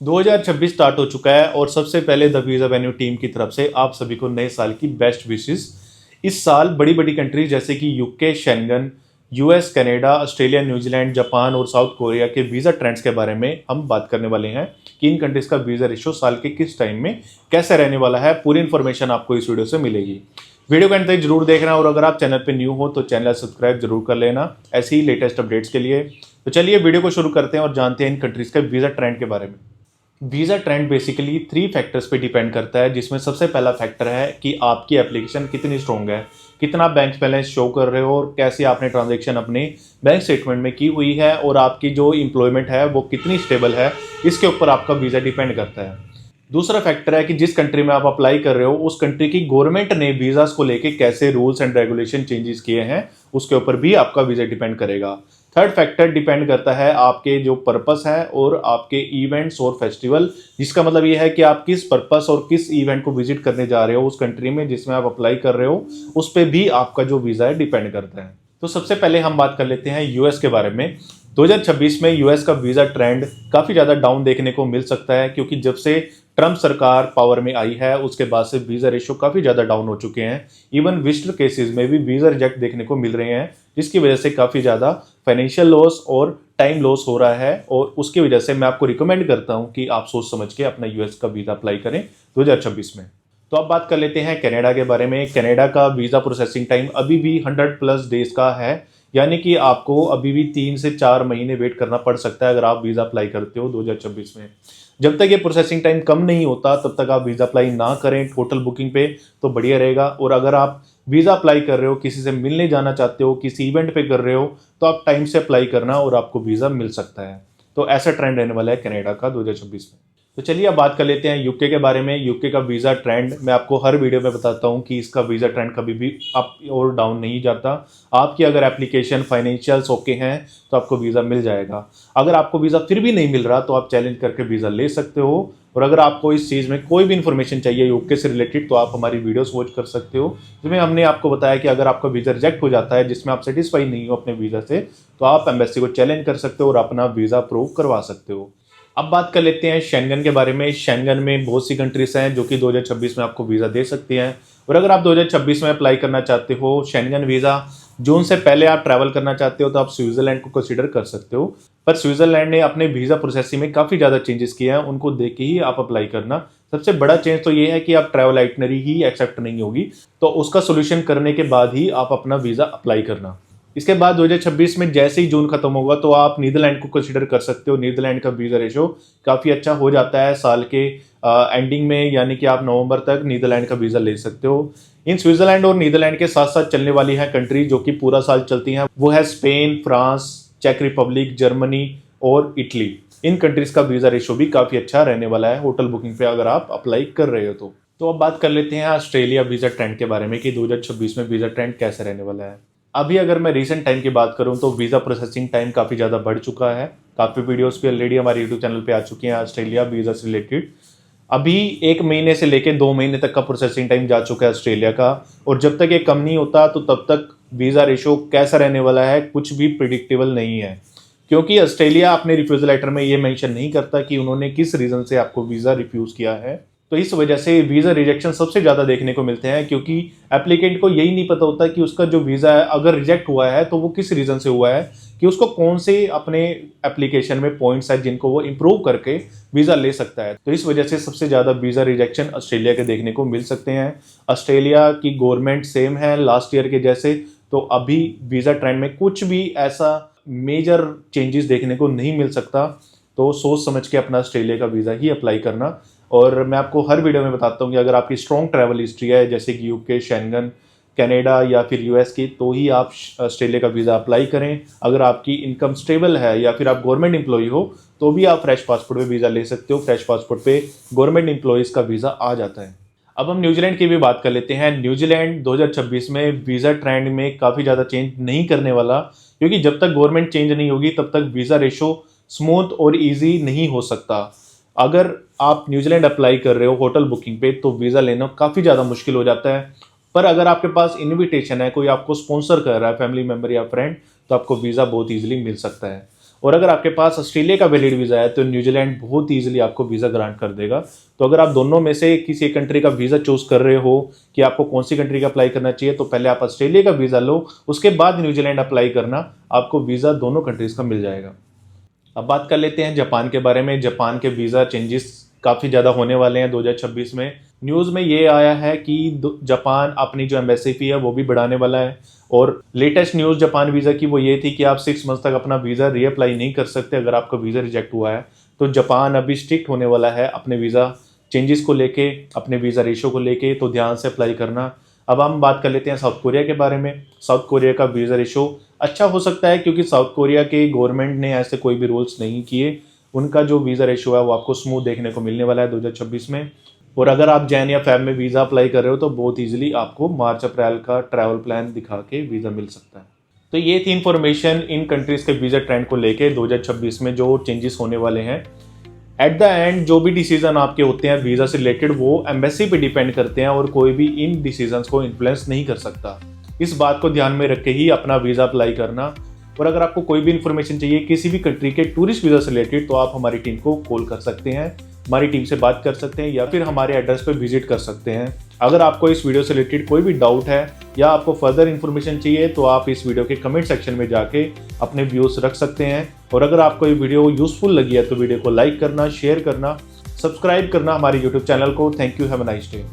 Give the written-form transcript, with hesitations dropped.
2026 start हो चुका है और सबसे पहले द वीजा वेन्यू टीम की तरफ से आप सभी को नए साल की बेस्ट विशेस। इस साल बड़ी बड़ी कंट्रीज जैसे कि UK, Schengen, US, Canada, Australia, New Zealand, Japan और साउथ कोरिया के वीज़ा ट्रेंड्स के बारे में हम बात करने वाले हैं कि इन कंट्रीज का वीज़ा रेशो साल के किस टाइम में कैसे रहने वाला है। पूरी इन्फॉर्मेशन आपको इस वीडियो से मिलेगी। वीडियो को अंत तक जरूर देखना और अगर आप चैनल पे न्यू हो तो चैनल सब्सक्राइब जरूर कर लेना ऐसी ही लेटेस्ट अपडेट्स के लिए। तो चलिए वीडियो को शुरू करते हैं और जानते हैं इन कंट्रीज के वीज़ा ट्रेंड के बारे में। वीज़ा ट्रेंड बेसिकली 3 फैक्टर्स पे डिपेंड करता है, जिसमें सबसे पहला फैक्टर है कि आपकी एप्लीकेशन कितनी स्ट्रॉन्ग है, कितना बैंक बैलेंस शो कर रहे हो और कैसे आपने ट्रांजैक्शन अपने बैंक स्टेटमेंट में की हुई है और आपकी जो एम्प्लॉयमेंट है वो कितनी स्टेबल है, इसके ऊपर आपका वीज़ा डिपेंड करता है। दूसरा फैक्टर है कि जिस कंट्री में आप अप्लाई कर रहे हो उस कंट्री की गवर्नमेंट ने वीज़ास को लेके कैसे रूल्स एंड रेगुलेशन चेंजेस किए हैं, उसके ऊपर भी आपका वीज़ा डिपेंड करेगा। थर्ड फैक्टर डिपेंड करता है आपके जो पर्पस है और आपके इवेंट्स और फेस्टिवल, जिसका मतलब ये है कि आप किस पर्पस और किस इवेंट को विजिट करने जा रहे हो उस कंट्री में जिसमें आप अप्लाई कर रहे हो, उस पर भी आपका जो वीज़ा है डिपेंड करता है। तो सबसे पहले हम बात कर लेते हैं यूएस के बारे में। 2026 में यूएस का वीज़ा ट्रेंड काफ़ी ज़्यादा डाउन देखने को मिल सकता है, क्योंकि जब से ट्रम्प सरकार पावर में आई है उसके बाद से वीज़ा रेशो काफ़ी ज़्यादा डाउन हो चुके हैं। इवन विजिटर केसेस में भी वीज़ा रिजेक्ट देखने को मिल रहे हैं, जिसकी वजह से काफ़ी ज़्यादा फाइनेंशियल लॉस और टाइम लॉस हो रहा है। और उसकी वजह से मैं आपको रिकमेंड करता हूं कि आप सोच समझ के अपना यूएस का वीज़ा अप्लाई करें 2026 में। तो अब बात कर लेते हैं कनाडा के बारे में। कनाडा का वीज़ा प्रोसेसिंग टाइम अभी भी 100+ डेज का है, यानी कि आपको अभी भी 3 से 4 महीने वेट करना पड़ सकता है अगर आप वीज़ा अप्लाई करते हो 2026 में। जब तक ये प्रोसेसिंग टाइम कम नहीं होता तब तक आप वीज़ा अप्लाई ना करें टोटल बुकिंग पे, तो बढ़िया रहेगा। और अगर आप वीज़ा अप्लाई कर रहे हो, किसी से मिलने जाना चाहते हो, किसी इवेंट पे कर रहे हो, तो आप टाइम से अप्लाई करना और आपको वीज़ा मिल सकता है। तो ऐसा ट्रेंड रहने वाला है कनाडा का 2026 में। तो चलिए अब बात कर लेते हैं यूके के बारे में। यूके का वीज़ा ट्रेंड मैं आपको हर वीडियो में बताता हूं कि इसका वीज़ा ट्रेंड कभी भी अप और डाउन नहीं जाता। आपकी अगर एप्लीकेशन फाइनेंशियल्स ओके हैं तो आपको वीज़ा मिल जाएगा। अगर आपको वीज़ा फिर भी नहीं मिल रहा तो आप चैलेंज करके वीज़ा ले सकते हो। और अगर आपको इस चीज़ में कोई भी इन्फॉर्मेशन चाहिए यूके से रिलेटेड तो आप हमारी वीडियोस वॉच कर सकते हो, जिसमें हमने आपको बताया कि अगर आपका वीज़ा रिजेक्ट हो जाता है जिसमें आप सेटिस्फाई नहीं हो अपने वीज़ा से, तो आप एम्बेसी को चैलेंज कर सकते हो और अपना वीज़ा अप्रूव करवा सकते हो। अब बात कर लेते हैं शेंगन के बारे में। शेंगन में बहुत सी कंट्रीज हैं जो कि 2026 में आपको वीज़ा दे सकती हैं। और अगर आप 2026 में अप्लाई करना चाहते हो शेंगन वीज़ा, जून से पहले आप ट्रैवल करना चाहते हो तो आप स्विट्जरलैंड को कंसीडर कर सकते हो। पर स्विट्जरलैंड ने अपने वीज़ा प्रोसेसिंग में काफ़ी ज़्यादा चेंजेस किए हैं, उनको देख के ही आप अप्लाई करना। सबसे बड़ा चेंज तो ये है कि आप ट्रैवल आइटनरी ही एक्सेप्ट नहीं होगी, तो उसका सोल्यूशन करने के बाद ही आप अपना वीज़ा अप्लाई करना। इसके बाद 2026 में जैसे ही जून खत्म होगा तो आप नीदरलैंड को कंसीडर कर सकते हो। नीदरलैंड का वीज़ा रेशो काफ़ी अच्छा हो जाता है साल के एंडिंग में, यानी कि आप नवंबर तक नीदरलैंड का वीज़ा ले सकते हो। इन स्विट्जरलैंड और नीदरलैंड के साथ साथ चलने वाली हैं कंट्री जो कि पूरा साल चलती हैं, वो है स्पेन, फ्रांस, चेक रिपब्लिक, जर्मनी और इटली। इन कंट्रीज का वीज़ा रेशो भी काफ़ी अच्छा रहने वाला है होटल बुकिंग पे अगर आप अप्लाई कर रहे हो तो अब बात कर लेते हैं ऑस्ट्रेलिया वीज़ा ट्रेंड के बारे में कि 2026 में वीज़ा ट्रेंड कैसे रहने वाला है। अभी अगर मैं रीसेंट टाइम की बात करूं तो वीज़ा प्रोसेसिंग टाइम काफ़ी ज़्यादा बढ़ चुका है। काफ़ी वीडियोस भी ऑलरेडी हमारे यूट्यूब चैनल पे आ चुकी हैं ऑस्ट्रेलिया वीज़ा से रिलेटेड। अभी 1 महीने से लेकर 2 महीने तक का प्रोसेसिंग टाइम जा चुका है ऑस्ट्रेलिया का। और जब तक ये कम नहीं होता तो तब तक वीज़ा रेशो कैसा रहने वाला है कुछ भी प्रिडिक्टेबल नहीं है, क्योंकि ऑस्ट्रेलिया अपने रिफ्यूज़ल लेटर में ये मेंशन नहीं करता कि उन्होंने किस रीज़न से आपको वीज़ा रिफ्यूज़ किया है। तो इस वजह से वीज़ा रिजेक्शन सबसे ज़्यादा देखने को मिलते हैं, क्योंकि एप्लीकेंट को यही नहीं पता होता कि उसका जो वीज़ा है अगर रिजेक्ट हुआ है तो वो किस रीज़न से हुआ है, कि उसको कौन से अपने एप्लीकेशन में पॉइंट्स है जिनको वो इम्प्रूव करके वीज़ा ले सकता है। तो इस वजह से सबसे ज़्यादा वीज़ा रिजेक्शन ऑस्ट्रेलिया के देखने को मिल सकते हैं। ऑस्ट्रेलिया की गवर्नमेंट सेम है लास्ट ईयर के जैसे, तो अभी वीज़ा ट्रेंड में कुछ भी ऐसा मेजर चेंजेस देखने को नहीं मिल सकता। तो सोच समझ के अपना ऑस्ट्रेलिया का वीज़ा ही अप्लाई करना। और मैं आपको हर वीडियो में बताता हूँ कि अगर आपकी स्ट्रॉन्ग ट्रैवल हिस्ट्री है जैसे कि यूके, शेंगन, कनाडा या फिर यूएस की, तो ही आप ऑस्ट्रेलिया का वीज़ा अप्लाई करें। अगर आपकी इनकम स्टेबल है या फिर आप गवर्नमेंट एम्प्लॉई हो तो भी आप फ्रेश पासपोर्ट पे वीज़ा ले सकते हो। फ्रेश पासपोर्ट पे गवर्नमेंट एम्प्लॉयज़ का वीज़ा आ जाता है। अब हम न्यूजीलैंड की भी बात कर लेते हैं। न्यूजीलैंड 2026 में वीज़ा ट्रेंड में काफ़ी ज़्यादा चेंज नहीं करने वाला, क्योंकि जब तक गवर्नमेंट चेंज नहीं होगी तब तक वीज़ा रेशो स्मूथ और ईजी नहीं हो सकता। अगर आप न्यूजीलैंड अप्लाई कर रहे हो होटल बुकिंग पे तो वीज़ा लेना काफ़ी ज़्यादा मुश्किल हो जाता है। पर अगर आपके पास इनविटेशन है, कोई आपको स्पॉन्सर कर रहा है, फैमिली मेम्बर या फ्रेंड, तो आपको वीज़ा बहुत ईजिली मिल सकता है। और अगर आपके पास ऑस्ट्रेलिया का वैलिड वीज़ा है तो न्यूजीलैंड बहुत ईजिली आपको वीज़ा ग्रांट कर देगा। तो अगर आप दोनों में से किसी एक कंट्री का वीज़ा चूज कर रहे हो कि आपको कौन सी कंट्री का अप्लाई करना चाहिए, तो पहले आप ऑस्ट्रेलिया का वीज़ा लो, उसके बाद न्यूजीलैंड अप्लाई करना, आपको वीज़ा दोनों कंट्रीज़ का मिल जाएगा। अब बात कर लेते हैं जापान के बारे में। जापान के वीज़ा चेंजेस काफ़ी ज़्यादा होने वाले हैं 2026 में। न्यूज़ में ये आया है कि जापान अपनी जो एम्बेसी फी है वो भी बढ़ाने वाला है। और लेटेस्ट न्यूज़ जापान वीज़ा की वो ये थी कि आप 6 मंथ तक अपना वीज़ा रीअप्लाई नहीं कर सकते अगर आपका वीज़ा रिजेक्ट हुआ है। तो जापान अभी स्ट्रिक्ट होने वाला है अपने वीज़ा चेंजेस को लेके, अपने वीज़ा रेशो को लेके, तो ध्यान से अप्लाई करना। अब हम बात कर लेते हैं साउथ कोरिया के बारे में। साउथ कोरिया का वीज़ा रेशो अच्छा हो सकता है क्योंकि साउथ कोरिया के गवर्नमेंट ने ऐसे कोई भी रूल्स नहीं किए। उनका जो वीज़ा रेशो है वो आपको स्मूथ देखने को मिलने वाला है 2026 में। और अगर आप जैन या फेब में वीज़ा अप्लाई कर रहे हो तो बहुत ईजिली आपको मार्च अप्रैल का ट्रैवल प्लान दिखा के वीज़ा मिल सकता है। तो ये थी इन्फॉर्मेशन इन कंट्रीज़ के वीज़ा ट्रेंड को लेके 2026 में जो चेंजेस होने वाले हैं। एट द एंड जो भी डिसीजन आपके होते हैं वीज़ा से रिलेटेड वो एम्बेसी पे डिपेंड करते हैं और कोई भी इन डिसीजंस को इन्फ्लुएंस नहीं कर सकता। इस बात को ध्यान में रख के ही अपना वीज़ा अप्लाई करना। और अगर आपको कोई भी इन्फॉर्मेशन चाहिए किसी भी कंट्री के टूरिस्ट वीज़ा से रिलेटेड तो आप हमारी टीम को कॉल कर सकते हैं, हमारी टीम से बात कर सकते हैं या फिर हमारे एड्रेस पर विजिट कर सकते हैं। अगर आपको इस वीडियो से रिलेटेड कोई भी डाउट है या आपको फर्दर इन्फॉर्मेशन चाहिए तो आप इस वीडियो के कमेंट सेक्शन में जाके अपने व्यूज़ रख सकते हैं। और अगर आपको ये वीडियो यूजफुल लगी है तो वीडियो को लाइक करना, शेयर करना, सब्सक्राइब करना हमारे यूट्यूब चैनल को। Thank you, have a nice day.